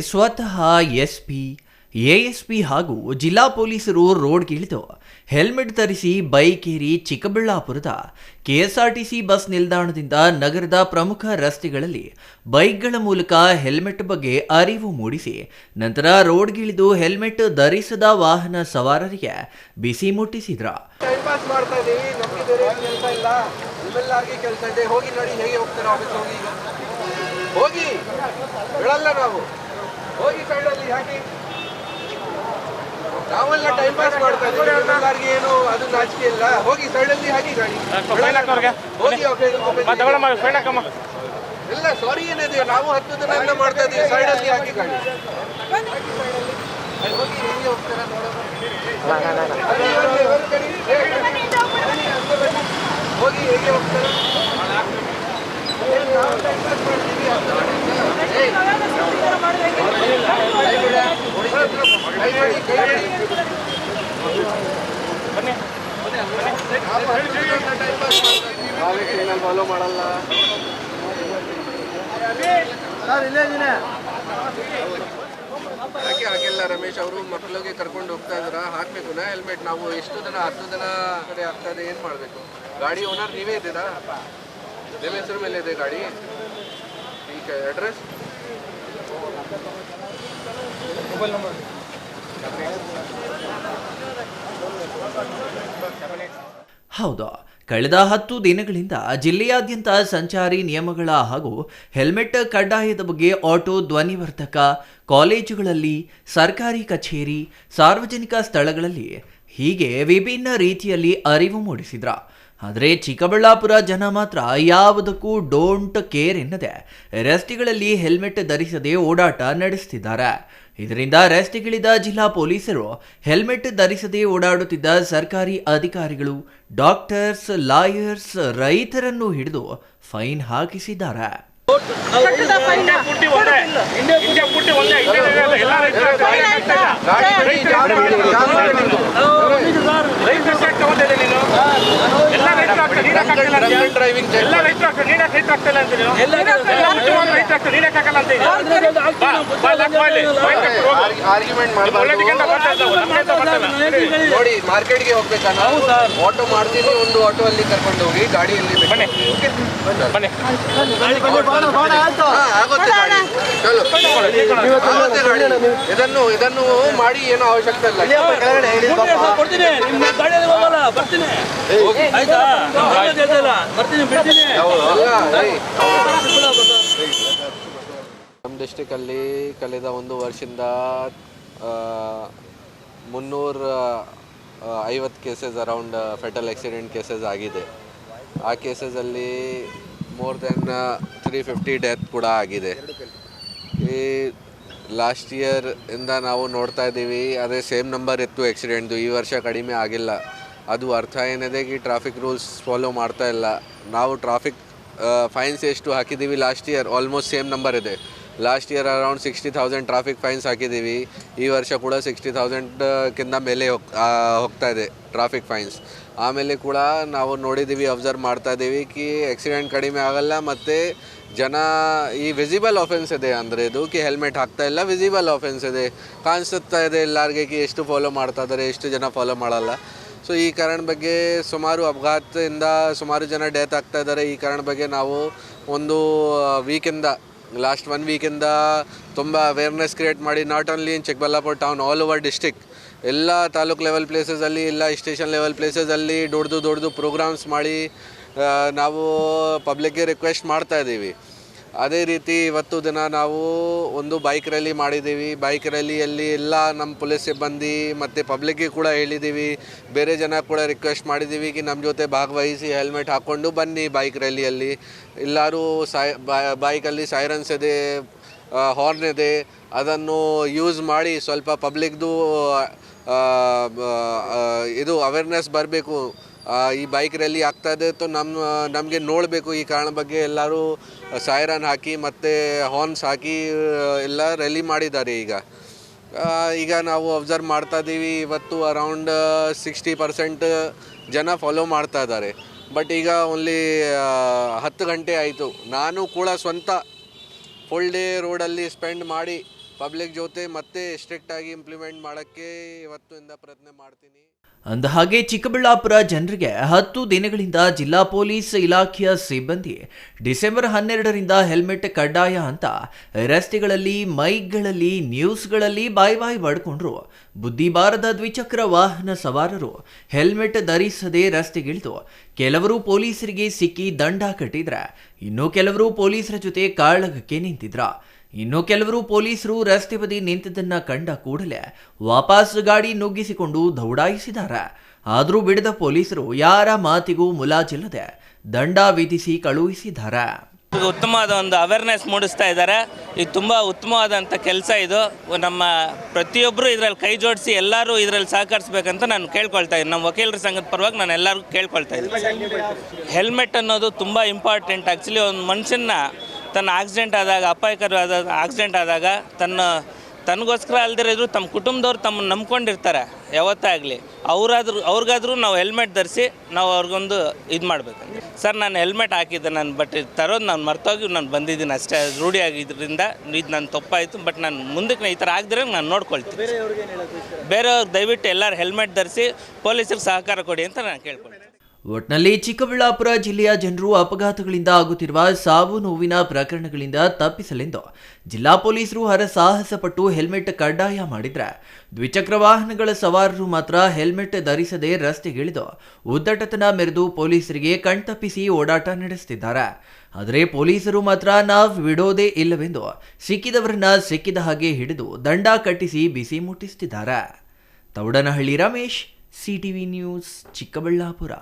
ಸ್ವತಃ SP, ASP ಹಾಗೂ ಜಿಲ್ಲಾ ಪೊಲೀಸರು ರೋಡ್ಗಿಳಿದು ಹೆಲ್ಮೆಟ್ ಧರಿಸಿ ಬೈಕ್ ಏರಿ ಚಿಕ್ಕಬಳ್ಳಾಪುರದ ಕೆಎಸ್ಆರ್ಟಿಸಿ ಬಸ್ ನಿಲ್ದಾಣದಿಂದ ನಗರದ ಪ್ರಮುಖ ರಸ್ತೆಗಳಲ್ಲಿ ಬೈಕ್ಗಳ ಮೂಲಕ ಹೆಲ್ಮೆಟ್ ಬಗ್ಗೆ ಅರಿವು ಮೂಡಿಸಿ ನಂತರ ರೋಡ್ಗಿಳಿದು ಹೆಲ್ಮೆಟ್ ಧರಿಸದ ವಾಹನ ಸವಾರರಿಗೆ ಬಿಸಿ ಮುಟ್ಟಿಸಿದ್ರು. ನಾವೆಲ್ಲ ಟೈಮ್ ಪಾಸ್ ಮಾಡ್ತಾ ಇದ್ದೀವಿ. ಎಲ್ಲರಿಗೆ ಏನು ಅದು ನಾಚಿಕೆ ಇಲ್ಲ. ಹೋಗಿ ಸೈಡಲ್ಲಿ ಹಾಕಿ ಗಾಡಿ ಹೋಗಿ ಇಲ್ಲ ಸಾರಿ ಏನಿದೆ, ನಾವು 10 ದಿನ ಮಾಡ್ತಾ ಇದ್ದೀವಿ. ಸೈಡಲ್ಲಿ ಹಾಕಿ ಗಾಡಿ ಹೋಗಿ ಹೇಗೆ ಹೋಗ್ತಾರ ಹೋಗಿ ಹೇಗೆ ಹೋಗ್ತಾರ. ನಾವು ಟೈಮ್ ಪಾಸ್ ಮಾಡ್ತೀವಿ. ಫಾಲೋ ಮಾಡಲ್ಲ. ಯಾಕೆ ಹಾಕಿಲ್ಲ ರಮೇಶ್ ಅವರು? ಮಕ್ಕಳಿಗೆ ಕರ್ಕೊಂಡು ಹೋಗ್ತಾ ಇದ್ರ, ಹಾಕ್ಬೇಕುನಾ ಹೆಲ್ಮೆಟ್? ನಾವು ಎಷ್ಟು ದಿನ 10 ದಿನ ಕಡೆ ಆಗ್ತದೆ, ಏನ್ ಮಾಡ್ಬೇಕು? ಗಾಡಿ ಓನರ್ ನೀವೇ ಇದ್ದೀರಾ? ನಿಮ್ಮ ಹೆಸರು ಮೇಲೆ ಇದೆ ಗಾಡಿ? ಈಗ ಅಡ್ರೆಸ್ ಮೊಬೈಲ್ ನಂಬರ್ ಹೌದು, ಕಳೆದ 10 ದಿನಗಳಿಂದ ಜಿಲ್ಲೆಯಾದ್ಯಂತ ಸಂಚಾರಿ ನಿಯಮಗಳ ಹಾಗೂ ಹೆಲ್ಮೆಟ್ ಕಡ್ಡಾಯದ ಬಗ್ಗೆ ಆಟೋ, ಧ್ವನಿವರ್ಧಕ, ಕಾಲೇಜುಗಳಲ್ಲಿ, ಸರ್ಕಾರಿ ಕಚೇರಿ, ಸಾರ್ವಜನಿಕ ಸ್ಥಳಗಳಲ್ಲಿ ಹೀಗೆ ವಿಭಿನ್ನ ರೀತಿಯಲ್ಲಿ ಅರಿವು ಮೂಡಿಸಿದ್ರ. ಆದರೆ ಚಿಕ್ಕಬಳ್ಳಾಪುರ ಜನ ಮಾತ್ರ ಯಾವುದಕ್ಕೂ ಡೋಂಟ್ ಕೇರ್ ಎನ್ನದೆ ರಸ್ತೆಗಳಲ್ಲಿ ಹೆಲ್ಮೆಟ್ ಧರಿಸದೆ ಓಡಾಟ ನಡೆಸುತ್ತಿದ್ದಾರೆ. ಇದರಿಂದ ರಸ್ತೆಗಿಳಿದ ಜಿಲ್ಲಾ ಪೊಲೀಸರು ಹೆಲ್ಮೆಟ್ ಧರಿಸದೆ ಓಡಾಡುತ್ತಿದ್ದ ಸರ್ಕಾರಿ ಅಧಿಕಾರಿಗಳು, ಡಾಕ್ಟರ್ಸ್, ಲಾಯರ್ಸ್, ರೈತರನ್ನು ಹಿಡಿದು ಫೈನ್ ಹಾಕಿಸಿದ್ದಾರೆ. ನೋಡಿ, ಮಾರ್ಕೆಟ್ಗೆ ಹೋಗ್ಬೇಕಾ? ಆಟೋ ಮಾಡ್ತೀನಿ, ಒಂದು ಆಟೋ ಅಲ್ಲಿ ಕರ್ಕೊಂಡು ಹೋಗಿ ಗಾಡಿಯಲ್ಲಿ ಇದನ್ನು ಮಾಡಿ ಏನೋ ಅವಶ್ಯಕತೆ ಇಲ್ಲ. ನಮ್ಮ ಡಿಸ್ಟಿಕ್ ಅಲ್ಲಿ ಕಳೆದ 1 ವರ್ಷದಿಂದ 350 cases around foetal accident cases ಆಗಿದೆ. ಆ ಕೇಸಸಲ್ಲಿ ಮೋರ್ ದೆನ್ 350 ಡೆತ್ ಕೂಡ ಆಗಿದೆ. ಈ ಲಾಸ್ಟ್ ಇಯರ್ ಇಂದ ನಾವು ನೋಡ್ತಾ ಇದ್ದೀವಿ, ಅದೇ ಸೇಮ್ ನಂಬರ್ ಇತ್ತು ಆಕ್ಸಿಡೆಂಟ್ದು. ಈ ವರ್ಷ ಕಡಿಮೆ ಆಗಿಲ್ಲ. ಅದು ಅರ್ಥ ಏನಿದೆ ಕಿ ಟ್ರಾಫಿಕ್ ರೂಲ್ಸ್ ಫಾಲೋ ಮಾಡ್ತಾ ಇಲ್ಲ. ನಾವು ಟ್ರಾಫಿಕ್ ಫೈನ್ಸ್ ಎಷ್ಟು ಹಾಕಿದ್ದೀವಿ last year, almost same number ಇದೆ. ಲಾಸ್ಟ್ ಇಯರ್ ಅರೌಂಡ್ 60,000 ಟ್ರಾಫಿಕ್ ಫೈನ್ಸ್ ಹಾಕಿದ್ದೀವಿ. ಈ ವರ್ಷ ಕೂಡ 60,000ಕ್ಕಿಂತ ಮೇಲೆ ಹೋಗ್ತಾ ಇದೆ ಟ್ರಾಫಿಕ್ ಫೈನ್ಸ್. ಆಮೇಲೆ ಕೂಡ ನಾವು ನೋಡಿದ್ದೀವಿ, ಅಬ್ಸರ್ವ್ ಮಾಡ್ತಾ ಇದ್ದೀವಿ ಕಿ ಆಕ್ಸಿಡೆಂಟ್ ಕಡಿಮೆ ಆಗಲ್ಲ. ಮತ್ತು ಜನ ಈ ವಿಸಿಬಲ್ ಆಫೆನ್ಸ್ ಇದೆ, ಅಂದರೆ ಇದು ಕಿ ಹೆಲ್ಮೆಟ್ ಹಾಕ್ತಾ ಇಲ್ಲ, ವಿಸಿಬಲ್ ಆಫೆನ್ಸ್ ಇದೆ, ಕಾಣಿಸುತ್ತಾ ಇದೆ ಎಲ್ಲರಿಗೆ ಕಿ ಎಷ್ಟು ಫಾಲೋ ಮಾಡ್ತಾ ಇದ್ದಾರೆ, ಎಷ್ಟು ಜನ ಫಾಲೋ ಮಾಡಲ್ಲ. ಸೊ ಈ ಕಾರಣ ಬಗ್ಗೆ ಸುಮಾರು ಅಪಘಾತದಿಂದ ಸುಮಾರು ಜನ ಡೆತ್ ಆಗ್ತಾ ಇದ್ದಾರೆ. ಈ ಕಾರಣ ಬಗ್ಗೆ ನಾವು ಒಂದು ವೀಕಿಂದ, ಲಾಸ್ಟ್ 1 ವೀಕಿಂದ ತುಂಬ ಅವೇರ್ನೆಸ್ ಕ್ರಿಯೇಟ್ ಮಾಡಿ, not only in Chikkaballapur town, all over district ಎಲ್ಲ ತಾಲೂಕು ಲೆವೆಲ್ ಪ್ಲೇಸಸಲ್ಲಿ, ಎಲ್ಲ ಸ್ಟೇಷನ್ ಲೆವೆಲ್ ಪ್ಲೇಸಸಲ್ಲಿ ದೊಡ್ಡದು ಪ್ರೋಗ್ರಾಮ್ಸ್ ಮಾಡಿ ನಾವು ಪಬ್ಲಿಕ್ಗೆ ರಿಕ್ವೆಸ್ಟ್ ಮಾಡ್ತಾ ಇದ್ದೀವಿ. ಅದೇ ರೀತಿ ಇವತ್ತು ದಿನ ನಾವು ಒಂದು ಬೈಕ್ ರ್ಯಾಲಿ ಮಾಡಿದ್ದೀವಿ. ಬೈಕ್ ರ್ಯಾಲಿಯಲ್ಲಿ ಎಲ್ಲ ನಮ್ಮ ಪೊಲೀಸ್ ಸಿಬ್ಬಂದಿ ಮತ್ತು ಪಬ್ಲಿಕ್ಗೆ ಕೂಡ ಹೇಳಿದ್ದೀವಿ. ಬೇರೆ ಜನ ಕೂಡ ರಿಕ್ವೆಸ್ಟ್ ಮಾಡಿದ್ದೀವಿ ಕಿ ನಮ್ಮ ಜೊತೆ ಭಾಗವಹಿಸಿ ಹೆಲ್ಮೆಟ್ ಹಾಕ್ಕೊಂಡು ಬನ್ನಿ ಬೈಕ್ ರ್ಯಾಲಿಯಲ್ಲಿ. ಎಲ್ಲರೂ ಬೈಕಲ್ಲಿ ಸೈರನ್ಸ್ ಇದೆ, ಹಾರ್ನ್ ಇದೆ, ಅದನ್ನು ಯೂಸ್ ಮಾಡಿ ಸ್ವಲ್ಪ ಪಬ್ಲಿಕ್ದು ಇದು ಅವೇರ್ನೆಸ್ ಬರಬೇಕು. ಈ ಬೈಕ್ ರ್ಯಾಲಿ ಆಗ್ತಾಯಿದೆ ತೊ ನಮಗೆ ನೋಡಬೇಕು. ಈ ಕಾರಣ ಬಗ್ಗೆ ಎಲ್ಲರೂ ಸೈರನ್ ಹಾಕಿ ಮತ್ತು ಹಾರ್ನ್ಸ್ ಹಾಕಿ ಎಲ್ಲ ರ್ಯಾಲಿ ಮಾಡಿದ್ದಾರೆ. ಈಗ ನಾವು ಅಬ್ಸರ್ವ್ ಮಾಡ್ತಾ ಇದ್ದೀವಿ, ಇವತ್ತು ಅರೌಂಡ್ 60% ಜನ ಫಾಲೋ ಮಾಡ್ತಾ ಇದ್ದಾರೆ. ಬಟ್ ಈಗ ಓನ್ಲಿ 10 ಗಂಟೆ ಆಯಿತು. ನಾನು ಕೂಡ ಸ್ವಂತ ಫುಲ್ ಡೇ ರೋಡಲ್ಲಿ ಸ್ಪೆಂಡ್ ಮಾಡಿ ಪಬ್ಲಿಕ್ ಜೊತೆ ಮತ್ತೆ ಸ್ಟ್ರಿಕ್ಟ್ ಆಗಿ ಇಂಪ್ಲಿಮೆಂಟ್ ಮಾಡೋಕ್ಕೆ ಇವತ್ತಿಂದ ಪ್ರಯತ್ನ ಮಾಡ್ತೀನಿ. ಅಂದಹಾಗೆ ಚಿಕ್ಕಬಳ್ಳಾಪುರ ಜನರಿಗೆ 10 ದಿನಗಳಿಂದ ಜಿಲ್ಲಾ ಪೊಲೀಸ್ ಇಲಾಖೆಯ ಸಿಬ್ಬಂದಿ ಡಿಸೆಂಬರ್ 12ರಿಂದ ಹೆಲ್ಮೆಟ್ ಕಡ್ಡಾಯ ಅಂತ ರಸ್ತೆಗಳಲ್ಲಿ, ಮೈಕ್ಗಳಲ್ಲಿ, ನ್ಯೂಸ್ಗಳಲ್ಲಿ ಬಾಯ್ ಬಡ್ಕೊಂಡ್ರು. ಬುದ್ಧಿ ಬಾರದ ದ್ವಿಚಕ್ರ ವಾಹನ ಸವಾರರು ಹೆಲ್ಮೆಟ್ ಧರಿಸದೆ ರಸ್ತೆಗಿಳಿದು ಕೆಲವರು ಪೊಲೀಸರಿಗೆ ಸಿಕ್ಕಿ ದಂಡ ಕಟ್ಟಿದ್ರೆ, ಇನ್ನು ಕೆಲವರು ಪೊಲೀಸರ ಜೊತೆ ಕಾಳಗಕ್ಕೆ ನಿಂತಿದ್ರ. ಇನ್ನು ಕೆಲವರು ಪೊಲೀಸರು ರಸ್ತೆ ಬದಿ ನಿಂತಿದ್ದನ್ನ ಕಂಡ ಕೂಡಲೇ ವಾಪಸ್ ಗಾಡಿ ನುಗ್ಗಿಸಿಕೊಂಡು ದೌಡಾಯಿಸಿದ್ದಾರೆ. ಆದರೂ ಬಿಡದ ಪೊಲೀಸರು ಯಾರ ಮಾತಿಗೂ ಮುಲಾಜಿಲ್ಲದೆ ದಂಡ ವಿಧಿಸಿ ಕಳುಹಿಸಿದ್ದಾರೆ. ಉತ್ತಮವಾದ ಒಂದು ಅವೇರ್ನೆಸ್ ಮೂಡಿಸ್ತಾ ಇದ್ದಾರೆ. ಇದು ತುಂಬ ಉತ್ತಮವಾದಂಥ ಕೆಲಸ. ಇದು ನಮ್ಮ ಪ್ರತಿಯೊಬ್ಬರು ಇದರಲ್ಲಿ ಕೈ ಜೋಡಿಸಿ ಎಲ್ಲರೂ ಇದರಲ್ಲಿ ಸಹಕರಿಸಬೇಕಂತ ನಾನು ಕೇಳ್ಕೊಳ್ತಾ ಇದ್ದೀನಿ. ನಮ್ಮ ವಕೀಲರ ಸಂಘದ ಪರವಾಗಿ ನಾನು ಎಲ್ಲರಿಗೂ ಕೇಳ್ಕೊಳ್ತಾ ಇದ್ದೀನಿ. ಹೆಲ್ಮೆಟ್ ಅನ್ನೋದು ತುಂಬ ಇಂಪಾರ್ಟೆಂಟ್. ಆ್ಯಕ್ಚುಲಿ ಒಂದು ಮನುಷ್ಯನ ತನ್ನ ಆಕ್ಸಿಡೆಂಟ್ ಆದಾಗ, ಅಪಾಯಕರವಾದ ಆಕ್ಸಿಡೆಂಟ್ ಆದಾಗ ತನಗೋಸ್ಕರ ಅಲ್ದಿರೋದ್ರು ತಮ್ಮ ಕುಟುಂಬದವ್ರು ತಮ್ಮನ್ನು ನಂಬ್ಕೊಂಡಿರ್ತಾರೆ ಯಾವತ್ತೇ ಆಗಲಿ. ಅವ್ರಿಗಾದ್ರೂ ನಾವು ಹೆಲ್ಮೆಟ್ ಧರಿಸಿ ನಾವು ಅವ್ರಿಗೊಂದು ಇದು ಮಾಡಬೇಕು. ಸರ್, ನಾನು ಹೆಲ್ಮೆಟ್ ಹಾಕಿದ್ದೆ, ಬಟ್ ತರೋದು ನಾನು ಮರ್ತೋಗಿ ನಾನು ಬಂದಿದ್ದೀನಿ ಅಷ್ಟೇ. ರೂಢಿ ಆಗಿದ್ದರಿಂದ ಇದು ನನ್ನ ತಪ್ಪಾಯಿತು. ಬಟ್ ನಾನು ಮುಂದಕ್ಕೆ ಈ ಥರ ಆಗದಿರೋ ನಾನು ನೋಡ್ಕೊಳ್ತೀನಿ. ಬೇರೆಯವ್ರಿಗೆ ದಯವಿಟ್ಟು ಎಲ್ಲರೂ ಹೆಲ್ಮೆಟ್ ಧರಿಸಿ ಪೊಲೀಸರಿಗೆ ಸಹಕಾರ ಕೊಡಿ ಅಂತ ನಾನು ಕೇಳ್ಕೊಳ್ತೀನಿ. ಒಟ್ನಲ್ಲಿ ಚಿಕ್ಕಬಳ್ಳಾಪುರ ಜಿಲ್ಲೆಯ ಜನರು ಅಪಘಾತಗಳಿಂದ ಆಗುತ್ತಿರುವ ಸಾವು ನೋವಿನ ಪ್ರಕರಣಗಳಿಂದ ತಪ್ಪಿಸಲೆಂದು ಜಿಲ್ಲಾ ಪೊಲೀಸರು ಹರಸಾಹಸ ಪಟ್ಟು ಹೆಲ್ಮೆಟ್ ಕಡ್ಡಾಯ ಮಾಡಿದ್ರೆ, ದ್ವಿಚಕ್ರ ವಾಹನಗಳ ಸವಾರರು ಮಾತ್ರ ಹೆಲ್ಮೆಟ್ ಧರಿಸದೆ ರಸ್ತೆಗಿಳಿದು ಉದ್ದಟತನ ಮೆರೆದು ಪೊಲೀಸರಿಗೆ ಕಣ್ತಪ್ಪಿಸಿ ಓಡಾಟ ನಡೆಸುತ್ತಿದ್ದಾರೆ. ಆದರೆ ಪೊಲೀಸರು ಮಾತ್ರ ನಾವು ಬಿಡೋದೇ ಇಲ್ಲವೆಂದು ಸಿಕ್ಕಿದವರನ್ನ ಸಿಕ್ಕಿದ ಹಾಗೆ ಹಿಡಿದು ದಂಡ ಕಟ್ಟಿಸಿ ಬಿಸಿ ಮುಟ್ಟಿಸುತ್ತಿದ್ದಾರೆ. Thoudanahalli Ramesh, CTV news, Chikkaballapur.